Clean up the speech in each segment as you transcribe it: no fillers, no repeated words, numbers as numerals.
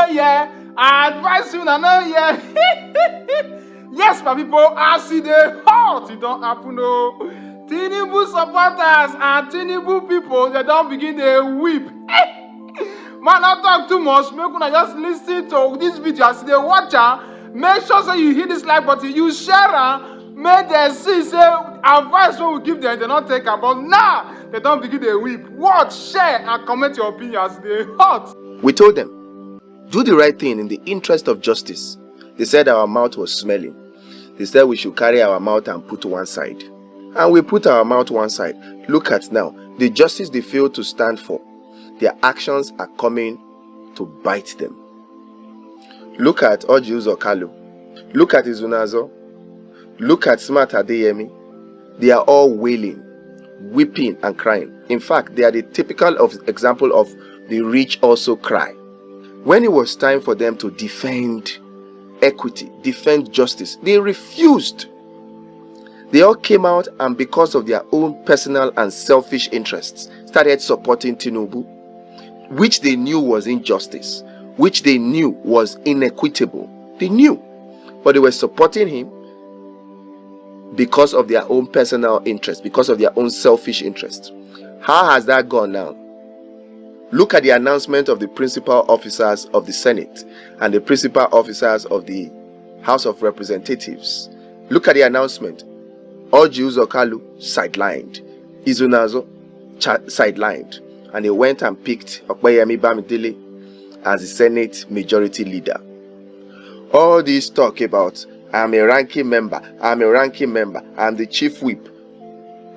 no hear. I advise you, no hear. Yes, my people, as it dey hot, it don't happen, no. Tinubu supporters and Tinubu people, they don't begin to weep. Man, not talk too much. Make una just listen to this video as they watch am. Make sure say you hit this like button, you share am. Make them see say advice wey we give them, they not take am. But now they don't begin to weep. Watch, share, and comment your opinion as they hot. We told them, do the right thing in the interest of justice. They said our mouth was smelling. They said we should carry our mouth and put one side. And we put our mouth one side. Look at now, the justice they failed to stand for. Their actions are coming to bite them. Look at Orji Uzor Kalu. Look at Izunazo. Look at Smart Adeyemi. They are all wailing, weeping and crying. In fact, they are the typical example of the rich also cry. When it was time for them to defend equity, defend justice, they refused. They all came out and because of their own personal and selfish interests, started supporting Tinubu, which they knew was injustice, which they knew was inequitable. They knew, but they were supporting him because of their own personal interest, because of their own selfish interest. How has that gone now? Look at the announcement of the principal officers of the Senate and the principal officers of the House of Representatives. Look at the announcement. Orji Uzor Kalu sidelined, Izunazo sidelined, and they went and picked Opeyemi Bamidele as the Senate Majority Leader. All this talk about I'm a ranking member, I'm the Chief Whip.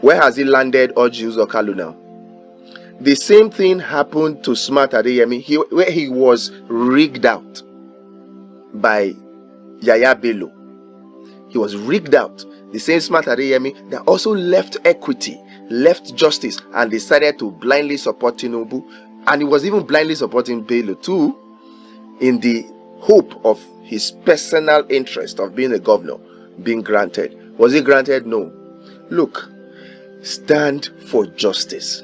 Where has he landed Orji Uzor Kalu now? The same thing happened to Smart Adeyemi, where he was rigged out by Yaya Bello. He was rigged out. The same Smart Adeyemi that also left equity, left justice, and decided to blindly support Tinubu. And he was even blindly supporting Bello too, in the hope of his personal interest of being a governor being granted. Was it granted? No. Look, stand for justice.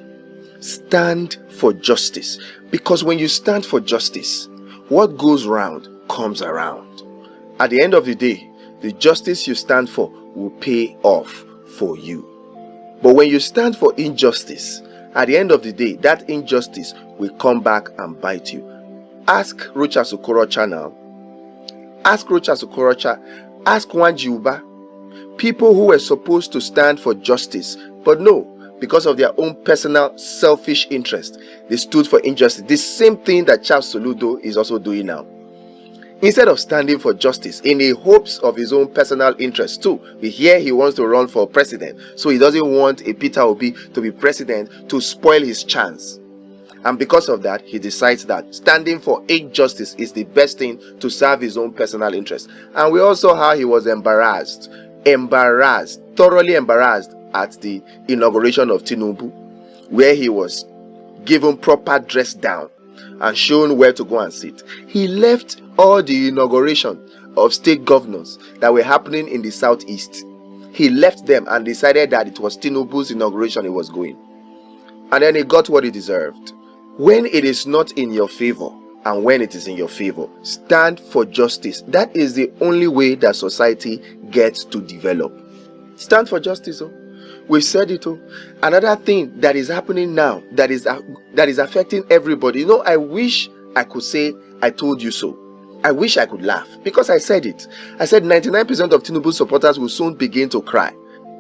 Stand for justice. Because when you stand for justice, what goes round comes around. At the end of the day, the justice you stand for will pay off for you. But when you stand for injustice, at the end of the day, that injustice will come back and bite you. Ask Rochas Okorocha now. Ask Rochas Okorocha. Ask Nwanji Uba. People who were supposed to stand for justice, but no, because of their own personal selfish interest, they stood for injustice. The same thing that Charles Soludo is also doing now. Instead of standing for justice in the hopes of his own personal interest too, we hear he wants to run for president, so he doesn't want a Peter Obi to be president to spoil his chance. And because of that, he decides that standing for injustice is the best thing to serve his own personal interest. And we also saw how he was embarrassed, thoroughly embarrassed at the inauguration of Tinubu, where he was given proper dress down and shown where to go and sit. He left all the inauguration of state governors that were happening in the southeast. He left them and decided that it was Tinubu's inauguration he was going. And then he got what he deserved. When it is not in your favor and when it is in your favor, stand for justice. That is the only way that society gets to develop. Stand for justice. Oh. We've said it. Oh. Another thing that is happening now that is affecting everybody. You know, I wish I could say I told you so. I wish I could laugh because I said it. I said 99% of Tinubu supporters will soon begin to cry.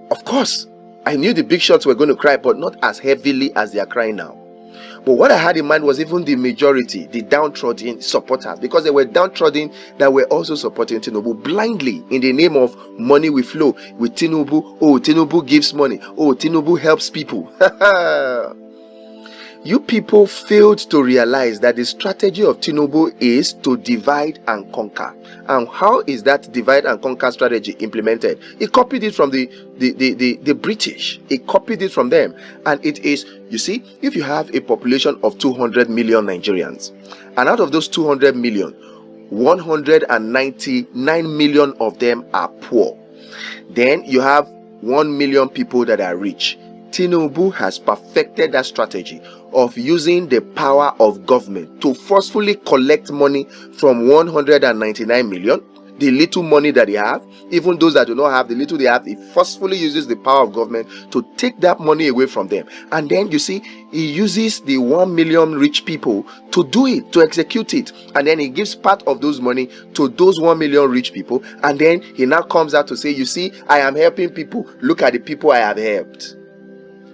Of course, I knew the big shots were going to cry, but not as heavily as they are crying now. But what I had in mind was even the majority, the downtrodden supporters, because they were downtrodden that were also supporting Tinubu blindly in the name of money will flow with Tinubu. Oh, Tinubu gives money. Oh, Tinubu helps people. You people failed to realize that the strategy of Tinubu is to divide and conquer. And how is that divide and conquer strategy implemented? He copied it from the British. He copied it from them. And it is, you see, if you have a population of 200 million Nigerians, and out of those 200 million, 199 million of them are poor. Then you have 1 million people that are rich. Tinubu has perfected that strategy of using the power of government to forcefully collect money from 199 million, the little money that they have. Even those that do not have the little they have, he forcefully uses the power of government to take that money away from them. And then you see, he uses the 1 million rich people to do it, to execute it. And then he gives part of those money to those 1 million rich people. And then he now comes out to say, you see, I am helping people. Look at the people I have helped.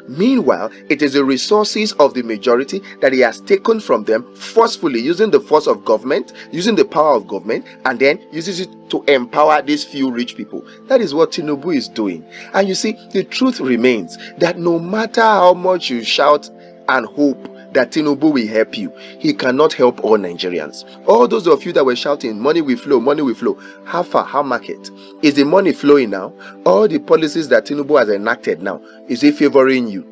Meanwhile, it is the resources of the majority that he has taken from them forcefully, using the force of government, using the power of government, and then uses it to empower these few rich people. That is what Tinubu is doing. And you see, the truth remains that no matter how much you shout and hope that Tinubu will help you, he cannot help all Nigerians. All those of you that were shouting, money will flow, money will flow. How far? How market? Is the money flowing now? All the policies that Tinubu has enacted now, is it favoring you?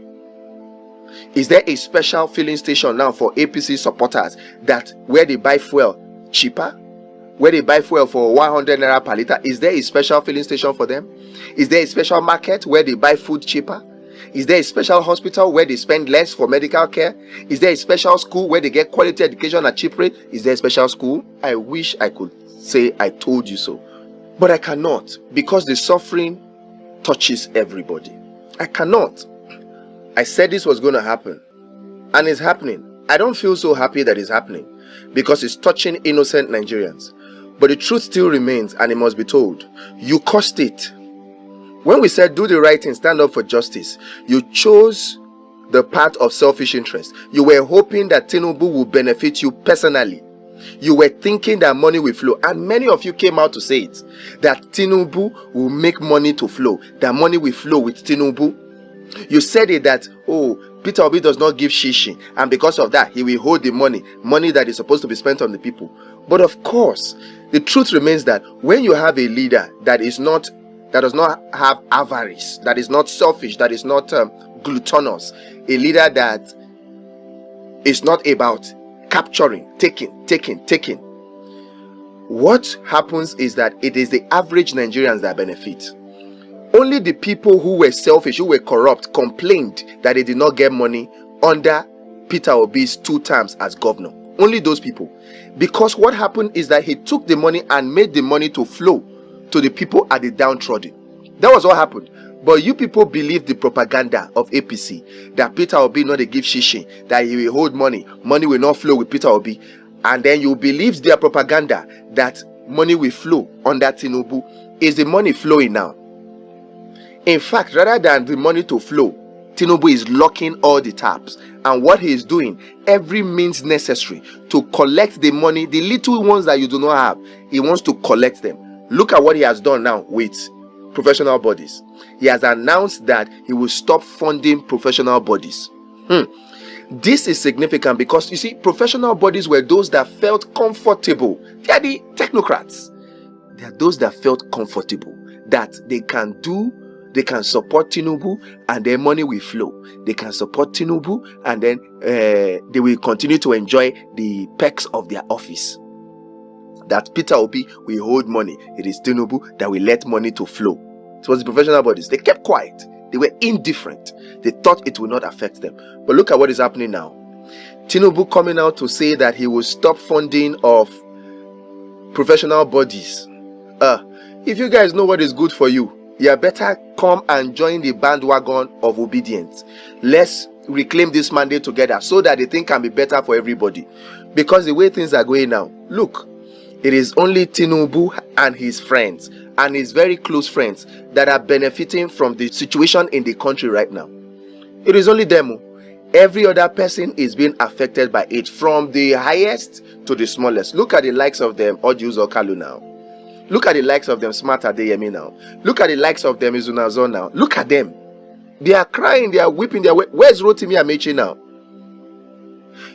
Is there a special filling station now for APC supporters that where they buy fuel cheaper? Where they buy fuel for 100 naira per liter? Is there a special filling station for them? Is there a special market where they buy food cheaper? Is there a special hospital where they spend less for medical care? Is there a special school where they get quality education at cheap rate? Is there a special school? I wish I could say I told you so, but I cannot, because the suffering touches everybody. I cannot. I said this was going to happen, and it's happening. I don't feel so happy that it's happening because it's touching innocent Nigerians. But the truth still remains, and it must be told. You caused it. When we said do the right thing, stand up for justice, you chose the path of selfish interest. You were hoping that Tinubu will benefit you personally. You were thinking that money will flow, and many of you came out to say it, that Tinubu will make money to flow, that money will flow with Tinubu. You said it that, oh, Peter Obi does not give shishi, and because of that, he will hold the money that is supposed to be spent on the people. But of course, the truth remains that when you have a leader that does not have avarice, that is not selfish, that is not gluttonous, a leader that is not about capturing, taking. What happens is that it is the average Nigerians that benefit. Only the people who were selfish, who were corrupt, complained that they did not get money under Peter Obi's 2 terms as governor. Only those people. Because what happened is that he took the money and made the money to flow to the people at the downtrodden. That was what happened. But you people believe the propaganda of APC that Peter Obi not a give shishi, that he will hold money will not flow with Peter Obi, and then you believe their propaganda that money will flow under Tinubu. Is the money flowing now? In fact, rather than the money to flow, Tinubu is locking all the taps, and what he is doing, every means necessary to collect the money, the little ones that you do not have, he wants to collect them. Look at what he has done now with professional bodies. He has announced that he will stop funding professional bodies. This is significant because you see, professional bodies were those that felt comfortable. They are the technocrats. They are those that felt comfortable that they can support Tinubu and their money will flow. They can support Tinubu and then they will continue to enjoy the perks of their office. That Peter Obi will hold money. It is Tinubu that will let money to flow. It was the professional bodies. They kept quiet. They were indifferent. They thought it would not affect them. But look at what is happening now. Tinubu coming out to say that he will stop funding of professional bodies. If you guys know what is good for you, you better come and join the bandwagon of obedience. Let's reclaim this mandate together so that the thing can be better for everybody. Because the way things are going now, look, it is only Tinubu and his friends and his very close friends that are benefiting from the situation in the country right now. It is only them. Every other person is being affected by it, from the highest to the smallest. Look at the likes of them, Ojus or Kalu now. Look at the likes of them, Smart Adeyemi now. Look at the likes of them, Izunazo now. Look at them. They are crying, they are weeping. Where's Rotimi Amechi now?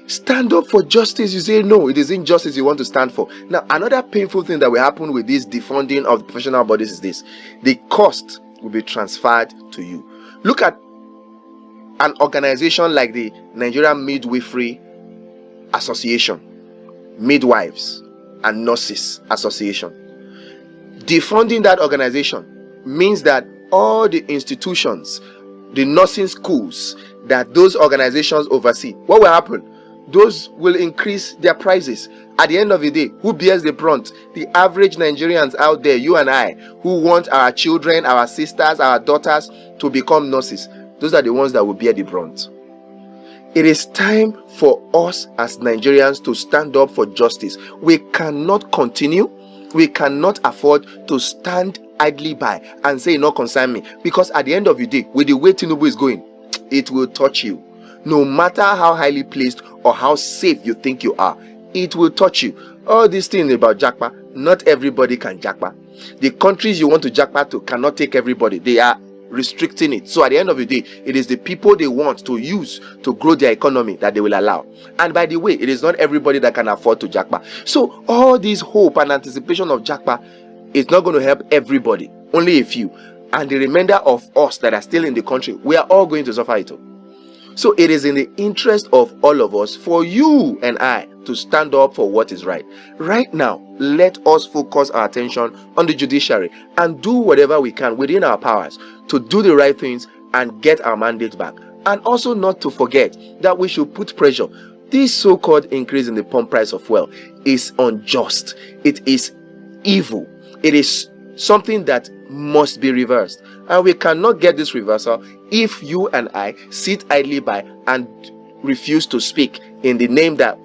Stand up for justice. You say no, it is injustice you want to stand for. Now, another painful thing that will happen with this defunding of professional bodies is this: the cost will be transferred to you. Look at an organization like the Nigerian Midwifery Association, Midwives and Nurses Association. Defunding that organization means that all the institutions, the nursing schools, that those organizations oversee, what will happen? Those will increase their prices. At the end of the day, who bears the brunt? The average Nigerians out there, you and I, who want our children, our sisters, our daughters to become nurses. Those are the ones that will bear the brunt. It is time for us as Nigerians to stand up for justice. We cannot continue. We cannot afford to stand idly by and say, "No concern me." Because at the end of the day, with the way Tinubu is going, it will touch you. No matter how highly placed or how safe you think you are, it will touch you. All these things about Japa, not everybody can Japa. The countries you want to Japa to cannot take everybody. They are restricting it. So at the end of the day, it is the people they want to use to grow their economy that they will allow. And by the way, it is not everybody that can afford to Japa. So all this hope and anticipation of Japa is not going to help everybody, only a few. And the remainder of us that are still in the country, we are all going to suffer it. So it is in the interest of all of us, for you and I, to stand up for what is right. Right now, let us focus our attention on the judiciary and do whatever we can within our powers to do the right things and get our mandate back. And also not to forget that we should put pressure. This so-called increase in the pump price of fuel is unjust. It is evil. It is something that must be reversed. And we cannot get this reversal if you and I sit idly by and refuse to speak in the name that,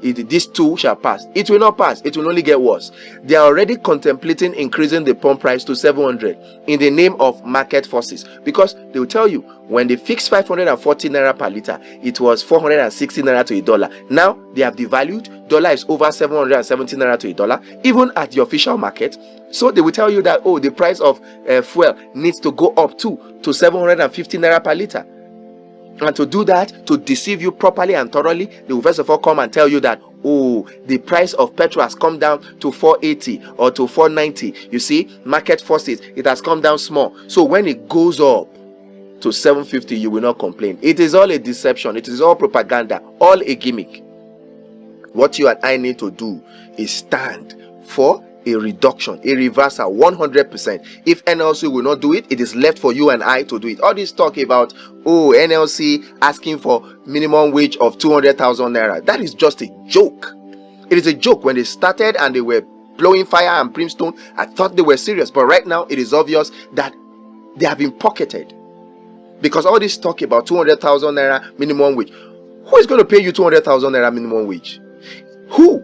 this too shall pass. It will not pass. It will only get worse. They are already contemplating increasing the pump price to 700 in the name of market forces, because they will tell you when they fixed 540 naira per liter, it was 460 naira to a dollar. Now they have devalued. Dollar is over 770 naira to a dollar, even at the official market. So they will tell you that, the price of fuel needs to go up to 750 naira per liter. And to do that, to deceive you properly and thoroughly, they will first of all come and tell you that, the price of petrol has come down to 480 or to 490. You see, market forces, it has come down small. So when it goes up to 750, you will not complain. It is all a deception. It is all propaganda, all a gimmick. What you and I need to do is stand for a reduction, a reversal, 100%. If NLC will not do it, it is left for you and I to do it. All this talk about, NLC asking for minimum wage of 200,000 naira, that is just a joke. It is a joke. When they started and they were blowing fire and brimstone, I thought they were serious. But right now, it is obvious that they have been pocketed. Because all this talk about 200,000 naira minimum wage, who is going to pay you 200,000 naira minimum wage? Who?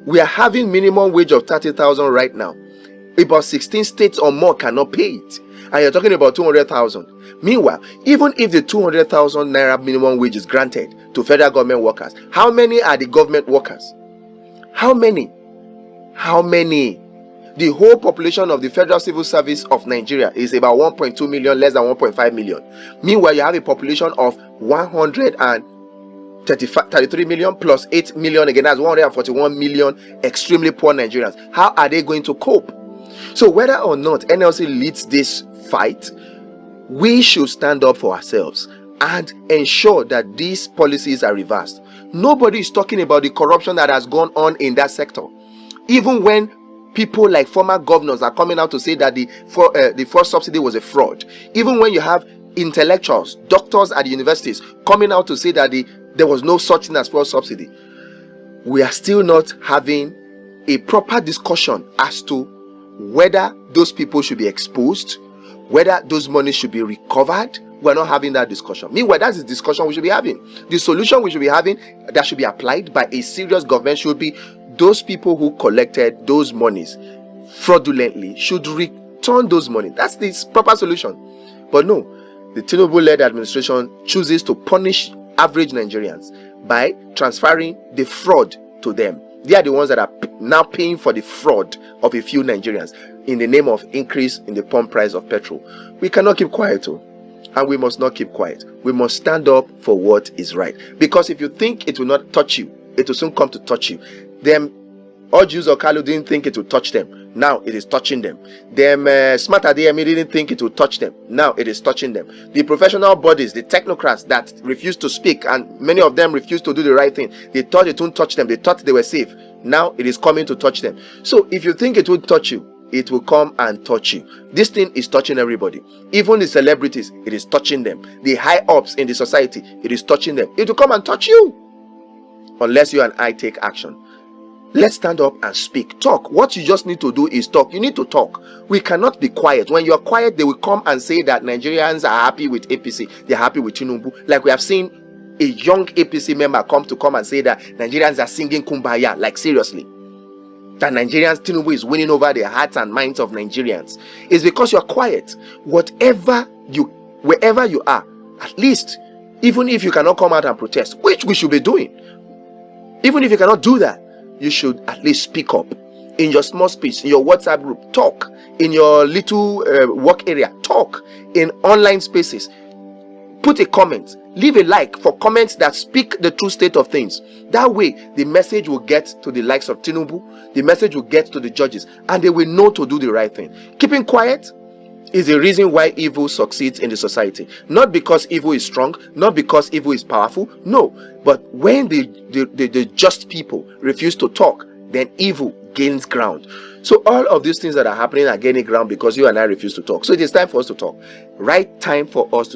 We are having minimum wage of 30,000 right now. About 16 states or more cannot pay it. And you're talking about 200,000. Meanwhile, even if the 200,000 naira minimum wage is granted to federal government workers, how many are the government workers? How many? How many? The whole population of the Federal Civil Service of Nigeria is about 1.2 million, less than 1.5 million. Meanwhile, you have a population of 133 million plus 8 million, again, that's 141 million extremely poor Nigerians. How are they going to cope? So whether or not NLC leads this fight, we should stand up for ourselves and ensure that these policies are reversed. Nobody is talking about the corruption that has gone on in that sector. Even when people like former governors are coming out to say that the first subsidy was a fraud. Even when you have intellectuals, doctors at the universities coming out to say that there was no such thing as fuel subsidy, we are still not having a proper discussion as to whether those people should be exposed, whether those monies should be recovered. We're not having that discussion. Meanwhile, that's the discussion we should be having. The solution we should be having that should be applied by a serious government should be those people who collected those monies fraudulently should return those money. That's the proper solution. But no, the Tinubu-led administration chooses to punish average Nigerians by transferring the fraud to them. They are the ones that are now paying for the fraud of a few Nigerians in the name of increase in the pump price of petrol. We cannot keep quiet, and we must not keep quiet. We must stand up for what is right. Because if you think it will not touch you, it will soon come to touch you. Them all Jews or Kalu didn't think it would touch them. Now it is touching them. Them smart ADM didn't think it would touch them. Now it is touching them. The professional bodies, the technocrats that refused to speak, and many of them refused to do the right thing. They thought it wouldn't touch them. They thought they were safe. Now it is coming to touch them. So if you think it would touch you, it will come and touch you. This thing is touching everybody. Even the celebrities, it is touching them. The high ups in the society, it is touching them. It will come and touch you. Unless you and I take action. Let's stand up and speak. Talk. What you just need to do is talk. You need to talk. We cannot be quiet. When you're quiet, they will come and say that Nigerians are happy with APC. They're happy with Tinubu. Like we have seen a young APC member come and say that Nigerians are singing Kumbaya. Like seriously. That Nigerians, Tinubu is winning over the hearts and minds of Nigerians. It's because you're quiet. Wherever you are, at least, even if you cannot come out and protest, which we should be doing, even if you cannot do that, you should at least speak up. In your small space, in your WhatsApp group, talk. In your little work area, talk. In online spaces, put a comment. Leave a like for comments that speak the true state of things. That way, the message will get to the likes of Tinubu. The message will get to the judges. And they will know to do the right thing. Keeping quiet is the reason why evil succeeds in the society. Not because evil is strong, not because evil is powerful, no. But when the just people refuse to talk, then evil gains ground. So all of these things that are happening are gaining ground because you and I refuse to talk. So it is time for us to talk. Right time for us to